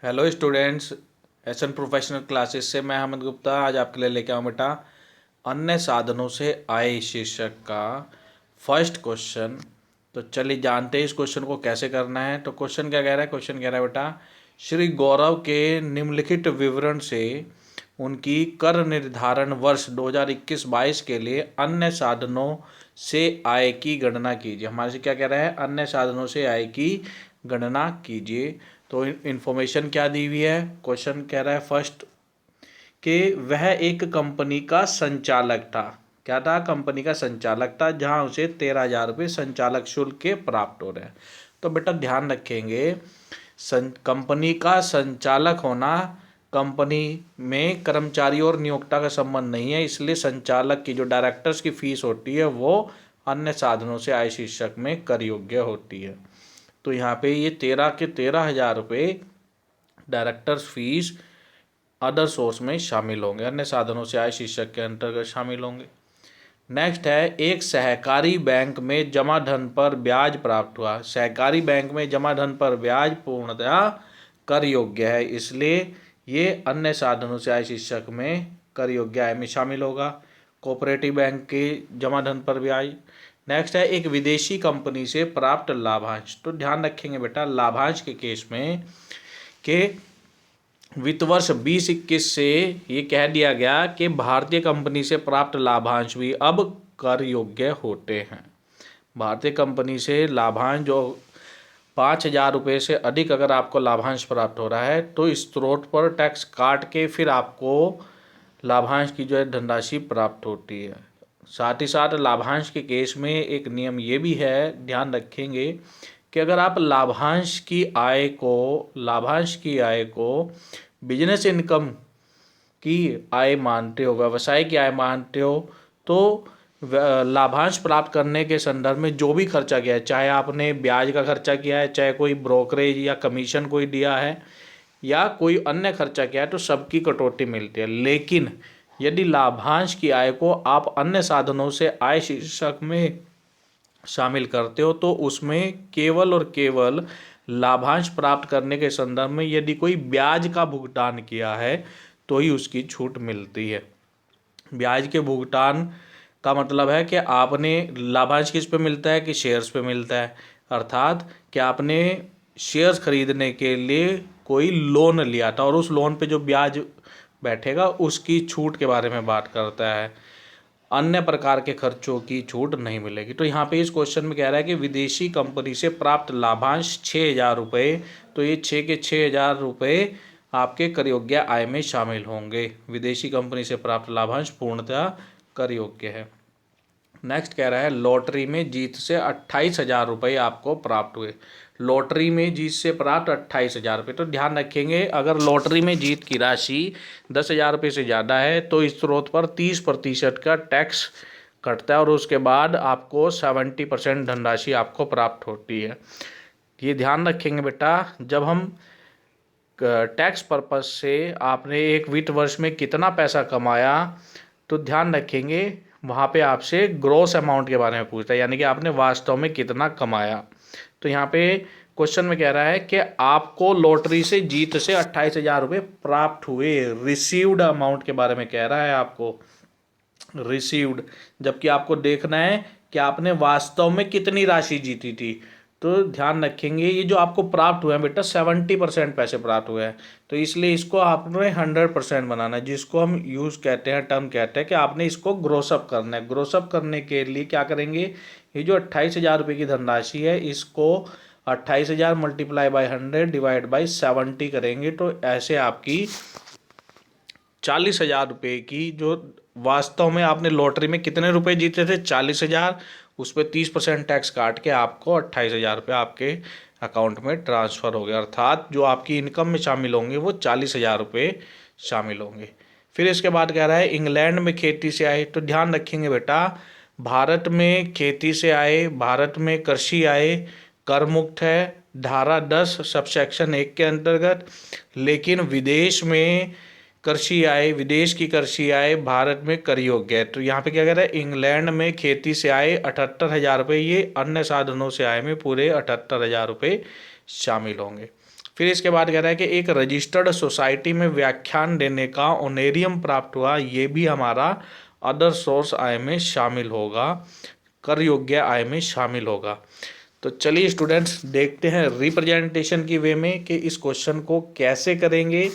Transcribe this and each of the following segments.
Hello students, SN professional classes से मैं अहमद गुप्ता आज आपके लिए लेके आऊँ बेटा अन्य साधनों से आय शीर्षक का फर्स्ट क्वेश्चन। तो चलिए जानते हैं इस क्वेश्चन को कैसे करना है। तो क्वेश्चन क्या कह रहा है? क्वेश्चन कह रहा है बेटा, श्री गौरव के निम्नलिखित विवरण से उनकी कर निर्धारण वर्ष 2021-22 के लिए अन्य साधनों से आय की गणना कीजिए। हमारे से क्या कह रहा है? अन्य साधनों से आय की गणना कीजिए। तो इन्फॉर्मेशन क्या दी हुई है? क्वेश्चन कह रहा है फर्स्ट कि वह एक कंपनी का संचालक था। क्या था? कंपनी का संचालक था, जहां उसे 13,000 रुपये संचालक शुल्क के प्राप्त हो रहे हैं। तो बेटा ध्यान रखेंगे, कंपनी का संचालक होना, कंपनी में कर्मचारी और नियोक्ता का संबंध नहीं है, इसलिए संचालक की जो डायरेक्टर्स की फीस होती है वो अन्य साधनों से आय शीर्षक में कर योग्य होती है। तो यहाँ पे ये 13,000 रुपये डायरेक्टर्स फीस अदर सोर्स में शामिल होंगे, अन्य साधनों से आय शीर्षक के अंतर्गत शामिल होंगे। नेक्स्ट है, एक सहकारी बैंक में जमा धन पर ब्याज प्राप्त हुआ। सहकारी बैंक में जमा धन पर ब्याज पूर्णतः कर योग्य है, इसलिए ये अन्य साधनों से आय शीर्षक में कर योग्य आय में शामिल होगा। कोऑपरेटिव बैंक के जमा धन पर ब्याज। नेक्स्ट है, एक विदेशी कंपनी से प्राप्त लाभांश। तो ध्यान रखेंगे बेटा, लाभांश के केस में कि वित्त वर्ष 2021 से ये कह दिया गया कि भारतीय कंपनी से प्राप्त लाभांश भी अब कर योग्य होते हैं। भारतीय कंपनी से लाभांश जो 5,000 रुपये से अधिक अगर आपको लाभांश प्राप्त हो रहा है तो इस स्रोत पर टैक्स काट के फिर आपको लाभांश की जो है धनराशि प्राप्त होती है। साथ ही साथ लाभांश के केस में एक नियम ये भी है, ध्यान रखेंगे कि अगर आप लाभांश की आय को बिजनेस इनकम की आय मानते हो, व्यवसाय की आय मानते हो, तो लाभांश प्राप्त करने के संदर्भ में जो भी खर्चा किया है, चाहे आपने ब्याज का खर्चा किया है, चाहे कोई ब्रोकरेज या कमीशन कोई दिया है या कोई अन्य खर्चा किया है, तो सबकी कटौती मिलती है। लेकिन यदि लाभांश की आय को आप अन्य साधनों से आय शीर्षक में शामिल करते हो तो उसमें केवल और केवल लाभांश प्राप्त करने के संदर्भ में यदि कोई ब्याज का भुगतान किया है तो ही उसकी छूट मिलती है। ब्याज के भुगतान का मतलब है कि आपने लाभांश किस पे मिलता है कि शेयर्स पे मिलता है, अर्थात कि आपने शेयर्स खरीदने के लिए कोई लोन लिया था और उस लोन पे जो ब्याज बैठेगा उसकी छूट के बारे में बात करता है। अन्य प्रकार के खर्चों की छूट नहीं मिलेगी। तो यहाँ पे इस क्वेश्चन में कह रहा है कि विदेशी कंपनी से प्राप्त लाभांश 6,000 रुपये, तो ये 6,000 रुपये आपके कर योग्य आय में शामिल होंगे। विदेशी कंपनी से प्राप्त लाभांश पूर्णतः कर योग्य है। नेक्स्ट कह रहा है, लॉटरी में जीत से 28,000 रुपये आपको प्राप्त हुए। लॉटरी में जीत से प्राप्त 28,000 रुपये। तो ध्यान रखेंगे, अगर लॉटरी में जीत की राशि 10,000 रुपये से ज़्यादा है तो इस स्रोत पर 30% का टैक्स कटता है और उसके बाद आपको 70% धनराशि आपको प्राप्त होती है। ये ध्यान रखेंगे बेटा, जब हम टैक्स पर्पज से आपने एक वित्त वर्ष में कितना पैसा कमाया तो ध्यान रखेंगे वहाँ पे आपसे ग्रॉस अमाउंट के बारे में पूछता है, यानी कि आपने वास्तव में कितना कमाया। तो यहाँ पे क्वेश्चन में कह रहा है कि आपको लॉटरी से जीत से 28,000 रुपये प्राप्त हुए। रिसीव्ड अमाउंट के बारे में कह रहा है आपको, रिसीव्ड, जबकि आपको देखना है कि आपने वास्तव में कितनी राशि जीती थी। तो ध्यान रखेंगे ये जो आपको प्राप्त हुआ है बेटा 70% पैसे प्राप्त हुए हैं, तो इसलिए इसको आपने 100% बनाना है, जिसको हम यूज़ कहते हैं, टर्म कहते हैं कि आपने इसको ग्रोसअप करना है। ग्रोसअप करने के लिए क्या करेंगे, ये जो 28,000 रुपये की धनराशि है इसको 28,000 मल्टीप्लाई बाई 100 डिवाइड बाई 70 करेंगे, तो ऐसे आपकी 40,000 रुपये की, जो वास्तव में आपने लॉटरी में कितने रुपए जीते थे 40,000, उस पर 30% टैक्स काट के आपको 28,000 रुपये आपके अकाउंट में ट्रांसफ़र हो गया, अर्थात जो आपकी इनकम में शामिल होंगे वो 40,000 रुपये शामिल होंगे। फिर इसके बाद कह रहा है, इंग्लैंड में खेती से आए। तो ध्यान रखेंगे बेटा, भारत में खेती से आए, भारत में कृषि आए कर मुक्त है धारा 10 सबसेक्शन 1 के अंतर्गत, लेकिन विदेश में कृषि आय, विदेश की कृषि आय भारत में कर योग्य है। तो यहाँ पे क्या कह रहा है, इंग्लैंड में खेती से आए 78,000 रुपये, ये अन्य साधनों से आय में पूरे 78,000 रुपये शामिल होंगे। फिर इसके बाद कह रहा है कि एक रजिस्टर्ड सोसाइटी में व्याख्यान देने का ऑनरेरियम प्राप्त हुआ, ये भी हमारा अदर सोर्स आय में शामिल होगा, कर योग्य आय में शामिल होगा। तो चलिए स्टूडेंट्स देखते हैं रिप्रेजेंटेशन की वे में कि इस क्वेश्चन को कैसे करेंगे।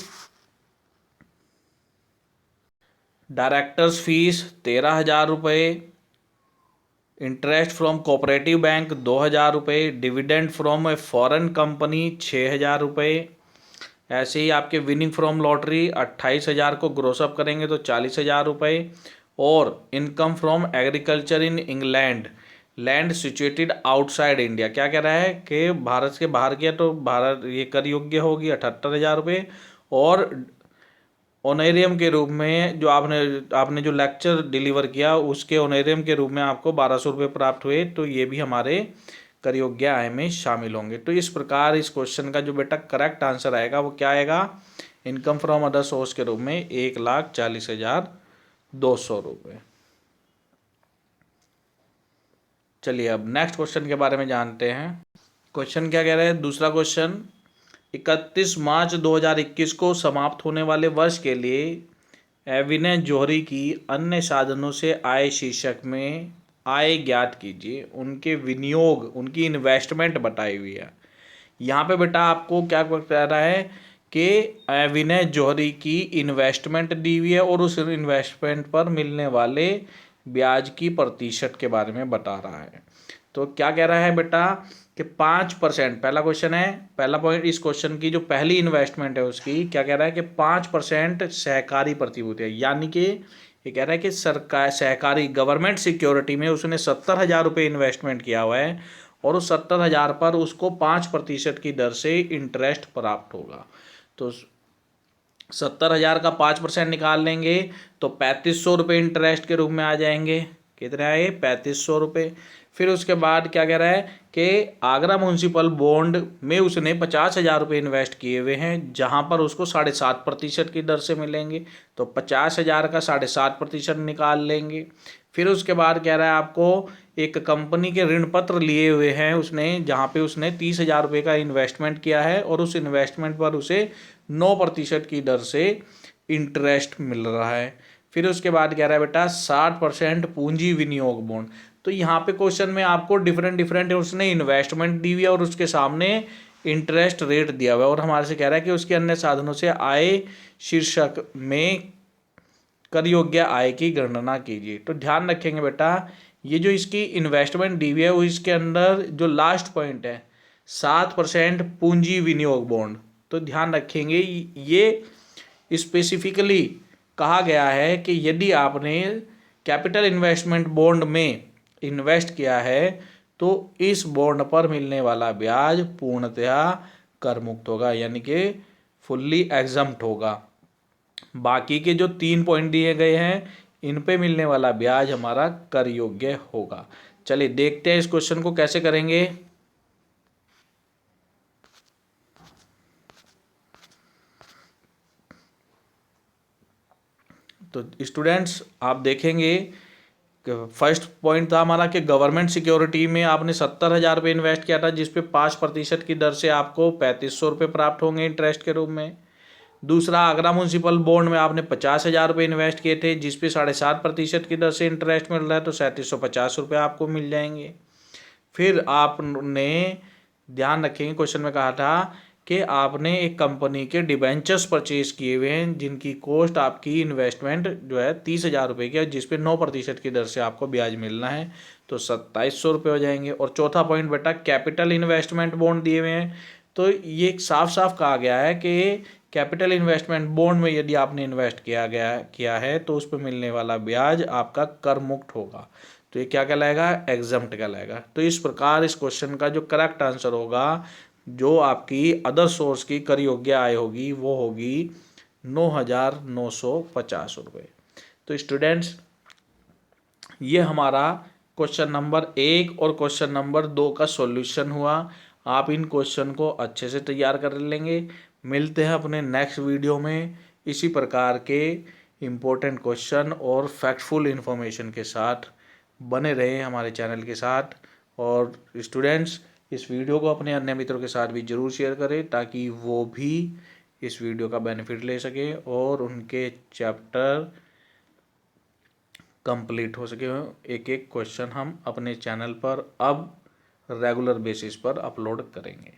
डायरेक्टर्स फीस 13,000 रुपये, इंटरेस्ट फ्रॉम कोऑपरेटिव बैंक 2,000 रुपये, dividend from a foreign company 6,000 रुपये। ऐसे ही आपके विनिंग फ्रॉम लॉटरी 28,000 को ग्रोसअप करेंगे तो 40,000 रुपये। और income from agriculture in England, land situated outside India, क्या कह रहा है कि भारत के बाहर किया तो भारत ये कर योग्य होगी 78,000 रुपये। और ऑनरेरियम के रूप में जो आपने जो लेक्चर डिलीवर किया उसके ऑनरेरियम के रूप में आपको 1,200 रुपये प्राप्त हुए, तो ये भी हमारे कर योग्य आय में शामिल होंगे। तो इस प्रकार इस क्वेश्चन का जो बेटा करेक्ट आंसर आएगा वो क्या आएगा, इनकम फ्रॉम अदर सोर्स के रूप में 1,40,200 रुपये। चलिए अब नेक्स्ट क्वेश्चन के बारे में जानते हैं। क्वेश्चन क्या कह रहा है, दूसरा क्वेश्चन, 31 मार्च 2021 को समाप्त होने वाले वर्ष के लिए विनय जौहरी की अन्य साधनों से आय शीर्षक में आय ज्ञात कीजिए, उनके विनियोग, उनकी इन्वेस्टमेंट बताई हुई है। यहाँ पे बेटा आपको क्या कह रहा है कि विनय जौहरी की इन्वेस्टमेंट दी हुई है और उस इन्वेस्टमेंट पर मिलने वाले ब्याज की प्रतिशत के बारे में बता रहा है। तो क्या कह रहा है बेटा कि 5%, पहला क्वेश्चन है, पहला पॉइंट इस क्वेश्चन की जो पहली इन्वेस्टमेंट है उसकी क्या कह रहा है कि 5% सहकारी प्रतिभूति है, यानी कि ये कह रहा है कि सरकार सहकारी गवर्नमेंट सिक्योरिटी में उसने 70,000 रुपये इन्वेस्टमेंट किया हुआ है और उस 70,000 पर उसको 5% की दर से इंटरेस्ट प्राप्त होगा। तो 70,000 का 5% निकाल लेंगे तो 3,500 रुपये इंटरेस्ट के रूप में आ जाएंगे। कितना है, 3,500 रुपये। फिर उसके बाद क्या कह रहा है कि आगरा म्यूनसिपल बॉन्ड में उसने 50,000 रुपये इन्वेस्ट किए हुए हैं, जहां पर उसको 7.5% की दर से मिलेंगे, तो 50,000 का 7.5% निकाल लेंगे। फिर उसके बाद कह रहा है आपको एक कंपनी के ऋण पत्र लिए हुए हैं उसने, जहाँ पे उसने 30,000 रुपये का इन्वेस्टमेंट किया है और उस इन्वेस्टमेंट पर उसे 9% की दर से इंटरेस्ट मिल रहा है। फिर उसके बाद कह रहा है बेटा 60% पूंजी विनियोग बॉन्ड। तो यहाँ पे क्वेश्चन में आपको डिफरेंट उसने इन्वेस्टमेंट दी हुई है और उसके सामने इंटरेस्ट रेट दिया हुआ है और हमारे से कह रहा है कि उसके अन्य साधनों से आय शीर्षक में कर योग्य आय की गणना कीजिए। तो ध्यान रखेंगे बेटा ये जो इसकी इन्वेस्टमेंट दी हुई है वो इसके अंदर जो लास्ट पॉइंट है 7% पूंजी विनियोग बॉन्ड, तो ध्यान रखेंगे ये स्पेसिफिकली कहा गया है कि यदि आपने कैपिटल इन्वेस्टमेंट बॉन्ड में इन्वेस्ट किया है तो इस बॉन्ड पर मिलने वाला ब्याज पूर्णतया कर मुक्त होगा, यानी कि फुल्ली एग्जम्प्ट होगा। बाकी के जो 3 पॉइंट दिए गए हैं इन पे मिलने वाला ब्याज हमारा कर योग्य होगा। चलिए देखते हैं इस क्वेश्चन को कैसे करेंगे। तो स्टूडेंट्स आप देखेंगे फर्स्ट पॉइंट था हमारा कि गवर्नमेंट सिक्योरिटी में आपने 70,000 रुपये इन्वेस्ट किया था जिसपे 5% की दर से आपको 3,500 रुपये प्राप्त होंगे इंटरेस्ट के रूप में। दूसरा आगरा म्यूनसिपल बॉन्ड में आपने 50,000 रुपये इन्वेस्ट किए थे जिसपे 7.5% की दर से इंटरेस्ट मिल रहा है, तो 3,750 रुपये आपको मिल जाएंगे। फिर आपने ध्यान रखेंगे क्वेश्चन में कहा था कि आपने एक कंपनी के डिबेंचर्स परचेज किए हुए हैं जिनकी कॉस्ट आपकी इन्वेस्टमेंट जो है 30,000 रुपये की है जिसपे 9% की दर से आपको ब्याज मिलना है, तो 2,700 रुपये हो जाएंगे। और चौथा पॉइंट बेटा कैपिटल इन्वेस्टमेंट बॉन्ड दिए हुए हैं, तो ये साफ साफ कहा गया है कि कैपिटल इन्वेस्टमेंट बॉन्ड में यदि आपने इन्वेस्ट किया है तो उस पर मिलने वाला ब्याज आपका कर मुक्त होगा, तो ये क्या कहलाएगा, एग्जम्प्ट कहलाएगा। तो इस प्रकार इस क्वेश्चन का जो करेक्ट आंसर होगा, जो आपकी अदर सोर्स की कर योग्य आय होगी वो होगी 9,950 रुपये। तो स्टूडेंट्स ये हमारा क्वेश्चन नंबर 1 और क्वेश्चन नंबर 2 का सॉल्यूशन हुआ। आप इन क्वेश्चन को अच्छे से तैयार कर लेंगे। मिलते हैं अपने नेक्स्ट वीडियो में इसी प्रकार के इम्पोर्टेंट क्वेश्चन और फैक्टफुल इन्फॉर्मेशन के साथ। बने रहे हमारे चैनल के साथ। और स्टूडेंट्स इस वीडियो को अपने अन्य मित्रों के साथ भी ज़रूर शेयर करें ताकि वो भी इस वीडियो का बेनिफिट ले सके और उनके चैप्टर कंप्लीट हो सके। एक एक क्वेश्चन हम अपने चैनल पर अब रेगुलर बेसिस पर अपलोड करेंगे।